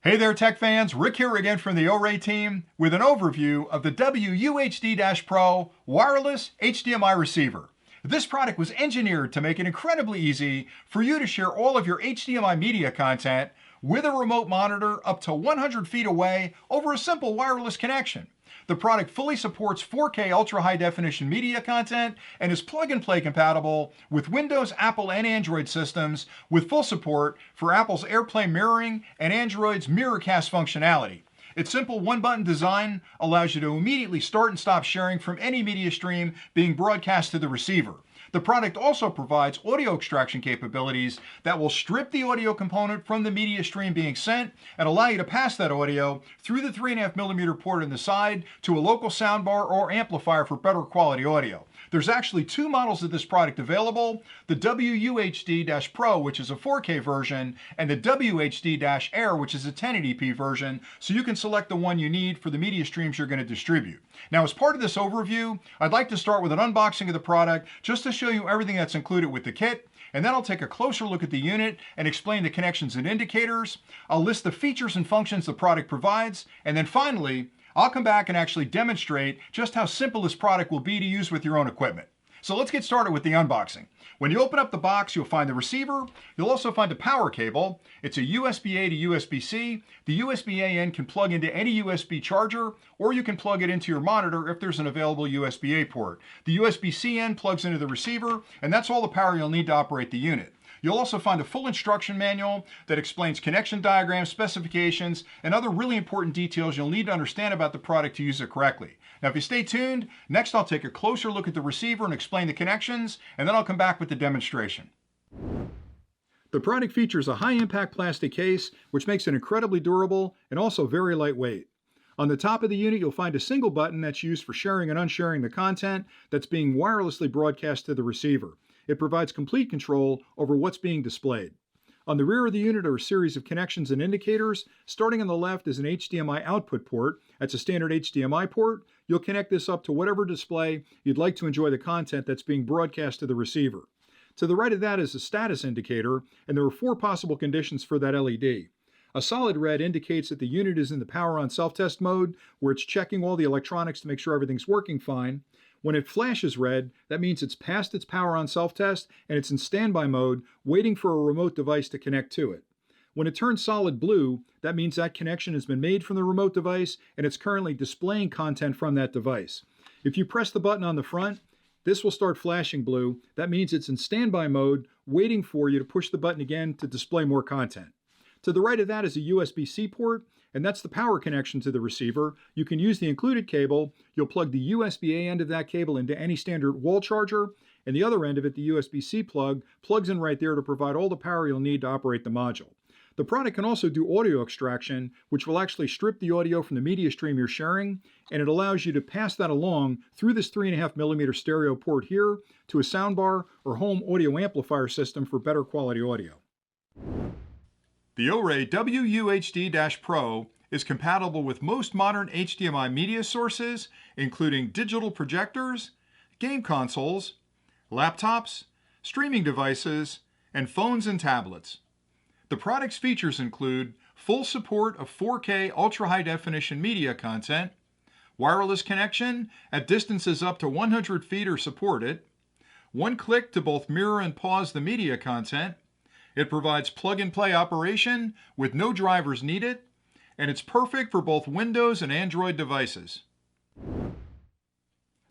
Hey there, tech fans. Rick here again from the OREI team with an overview of the WUHD-Pro wireless HDMI receiver. This product was engineered to make it incredibly easy for you to share all of your HDMI media content with a remote monitor up to 100 feet away over a simple wireless connection. The product fully supports 4K ultra high definition media content and is plug and play compatible with Windows, Apple, and Android systems with full support for Apple's AirPlay mirroring and Android's miracast functionality. Its simple one-button design allows you to immediately start and stop sharing from any media stream being broadcast to the receiver. The product also provides audio extraction capabilities that will strip the audio component from the media stream being sent and allow you to pass that audio through the 3.5mm port in the side to a local soundbar or amplifier for better quality audio. There's actually two models of this product available, the WUHD-Pro, which is a 4K version, and the WHD-Air, which is a 1080p version, so you can select the one you need for the media streams you're going to distribute. Now, as part of this overview, I'd like to start with an unboxing of the product just to show you everything that's included with the kit, and then I'll take a closer look at the unit and explain the connections and indicators. I'll list the features and functions the product provides, and then finally, I'll come back and actually demonstrate just how simple this product will be to use with your own equipment. So let's get started with the unboxing. When you open up the box, you'll find the receiver. You'll also find a power cable. It's a USB-A to USB-C. The USB-A end can plug into any USB charger, or you can plug it into your monitor if there's an available USB-A port. The USB-C end plugs into the receiver, and that's all the power you'll need to operate the unit. You'll also find a full instruction manual that explains connection diagrams, specifications, and other really important details you'll need to understand about the product to use it correctly. Now, if you stay tuned, next I'll take a closer look at the receiver and explain the connections, and then I'll come back with the demonstration. The product features a high-impact plastic case, which makes it incredibly durable and also very lightweight. On the top of the unit, you'll find a single button that's used for sharing and unsharing the content that's being wirelessly broadcast to the receiver. It provides complete control over what's being displayed. On the rear of the unit are a series of connections and indicators. Starting on the left is an HDMI output port. That's a standard HDMI port. You'll connect this up to whatever display you'd like to enjoy the content that's being broadcast to the receiver. To the right of that is a status indicator, and there are 4 possible conditions for that LED. A solid red indicates that the unit is in the power on self-test mode, where it's checking all the electronics to make sure everything's working fine. When it flashes red, that means it's past its power on self-test and it's in standby mode, waiting for a remote device to connect to it. When it turns solid blue, that means that connection has been made from the remote device and it's currently displaying content from that device. If you press the button on the front, this will start flashing blue. That means it's in standby mode, waiting for you to push the button again to display more content. To the right of that is a USB-C port, and that's the power connection to the receiver. You can use the included cable. You'll plug the USB-A end of that cable into any standard wall charger, and the other end of it, the USB-C plug, plugs in right there to provide all the power you'll need to operate the module. The product can also do audio extraction, which will actually strip the audio from the media stream you're sharing, and it allows you to pass that along through this 3.5mm stereo port here to a soundbar or home audio amplifier system for better quality audio. The OREI WUHD-Pro is compatible with most modern HDMI media sources, including digital projectors, game consoles, laptops, streaming devices, and phones and tablets. The product's features include full support of 4K ultra-high definition media content, wireless connection at distances up to 100 feet are supported, one click to both mirror and pause the media content. It provides plug-and-play operation with no drivers needed, and it's perfect for both Windows and Android devices.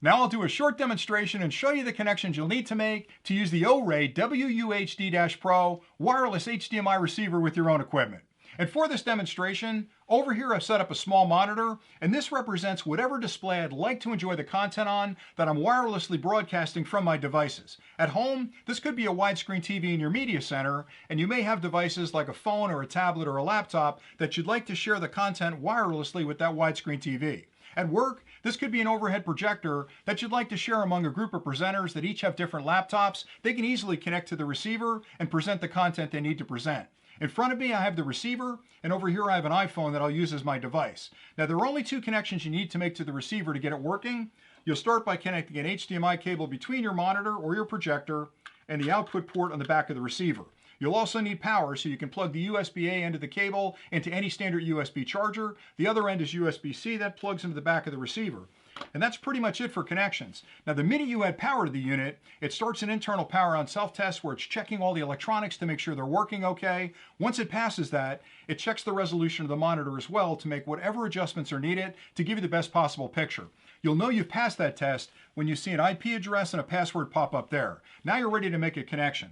Now I'll do a short demonstration and show you the connections you'll need to make to use the OREI WUHD-Pro wireless HDMI receiver with your own equipment. And for this demonstration, over here I've set up a small monitor, and this represents whatever display I'd like to enjoy the content on that I'm wirelessly broadcasting from my devices. At home, this could be a widescreen TV in your media center, and you may have devices like a phone or a tablet or a laptop that you'd like to share the content wirelessly with that widescreen TV. At work, this could be an overhead projector that you'd like to share among a group of presenters that each have different laptops. They can easily connect to the receiver and present the content they need to present. In front of me, I have the receiver, and over here I have an iPhone that I'll use as my device. Now, there are only 2 connections you need to make to the receiver to get it working. You'll start by connecting an HDMI cable between your monitor or your projector and the output port on the back of the receiver. You'll also need power, so you can plug the USB-A end of the cable into any standard USB charger. The other end is USB-C, that plugs into the back of the receiver. And that's pretty much it for connections. Now, the minute you add power to the unit, it starts an internal power on self-test where it's checking all the electronics to make sure they're working okay. Once it passes that, it checks the resolution of the monitor as well to make whatever adjustments are needed to give you the best possible picture. You'll know you've passed that test when you see an IP address and a password pop up there. Now you're ready to make a connection.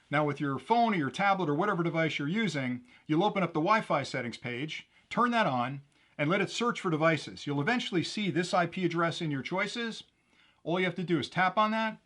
Now, with your phone or your tablet or whatever device you're using, you'll open up the Wi-Fi settings page, turn that on, and let it search for devices. You'll eventually see this IP address in your choices. All you have to do is tap on that.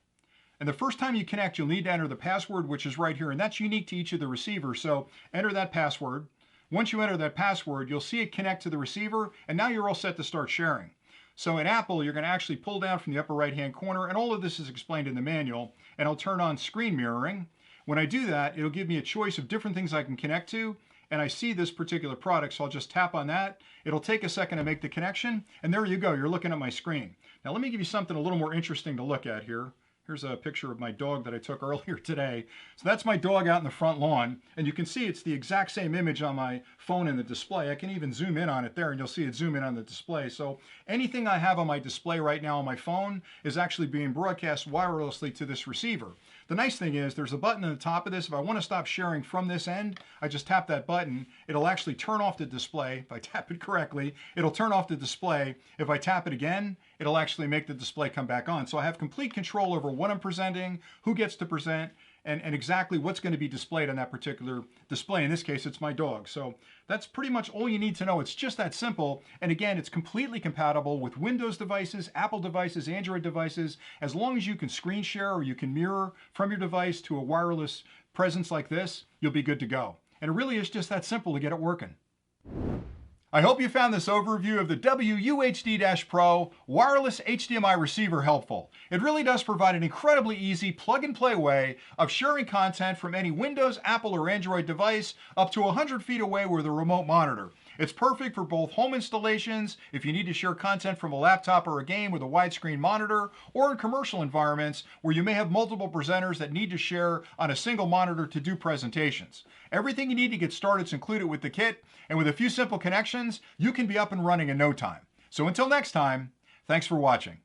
And the first time you connect, you'll need to enter the password, which is right here, and that's unique to each of the receivers. So enter that password. Once you enter that password, you'll see it connect to the receiver, and now you're all set to start sharing. So in Apple, you're going to actually pull down from the upper right-hand corner, and all of this is explained in the manual, and I'll turn on screen mirroring. When I do that, it'll give me a choice of different things I can connect to, and I see this particular product, so I'll just tap on that. It'll take a second to make the connection, and there you go, you're looking at my screen. Now let me give you something a little more interesting to look at here. Here's a picture of my dog that I took earlier today. So that's my dog out in the front lawn, and you can see it's the exact same image on my phone in the display. I can even zoom in on it there, and you'll see it zoom in on the display. So anything I have on my display right now on my phone is actually being broadcast wirelessly to this receiver. The nice thing is there's a button on the top of this. If I want to stop sharing from this end, I just tap that button. It'll actually turn off the display. If I tap it correctly, it'll turn off the display. If I tap it again, it'll actually make the display come back on. So I have complete control over what I'm presenting, who gets to present, and exactly what's going to be displayed on that particular display. In this case, it's my dog. So that's pretty much all you need to know. It's just that simple. And again, it's completely compatible with Windows devices, Apple devices, Android devices. As long as you can screen share or you can mirror from your device to a wireless presence like this, you'll be good to go. And it really is just that simple to get it working. I hope you found this overview of the WUHD-Pro wireless HDMI receiver helpful. It really does provide an incredibly easy plug-and-play way of sharing content from any Windows, Apple, or Android device up to 100 feet away with a remote monitor. It's perfect for both home installations, if you need to share content from a laptop or a game with a widescreen monitor, or in commercial environments where you may have multiple presenters that need to share on a single monitor to do presentations. Everything you need to get started is included with the kit, and with a few simple connections, you can be up and running in no time. So until next time, thanks for watching.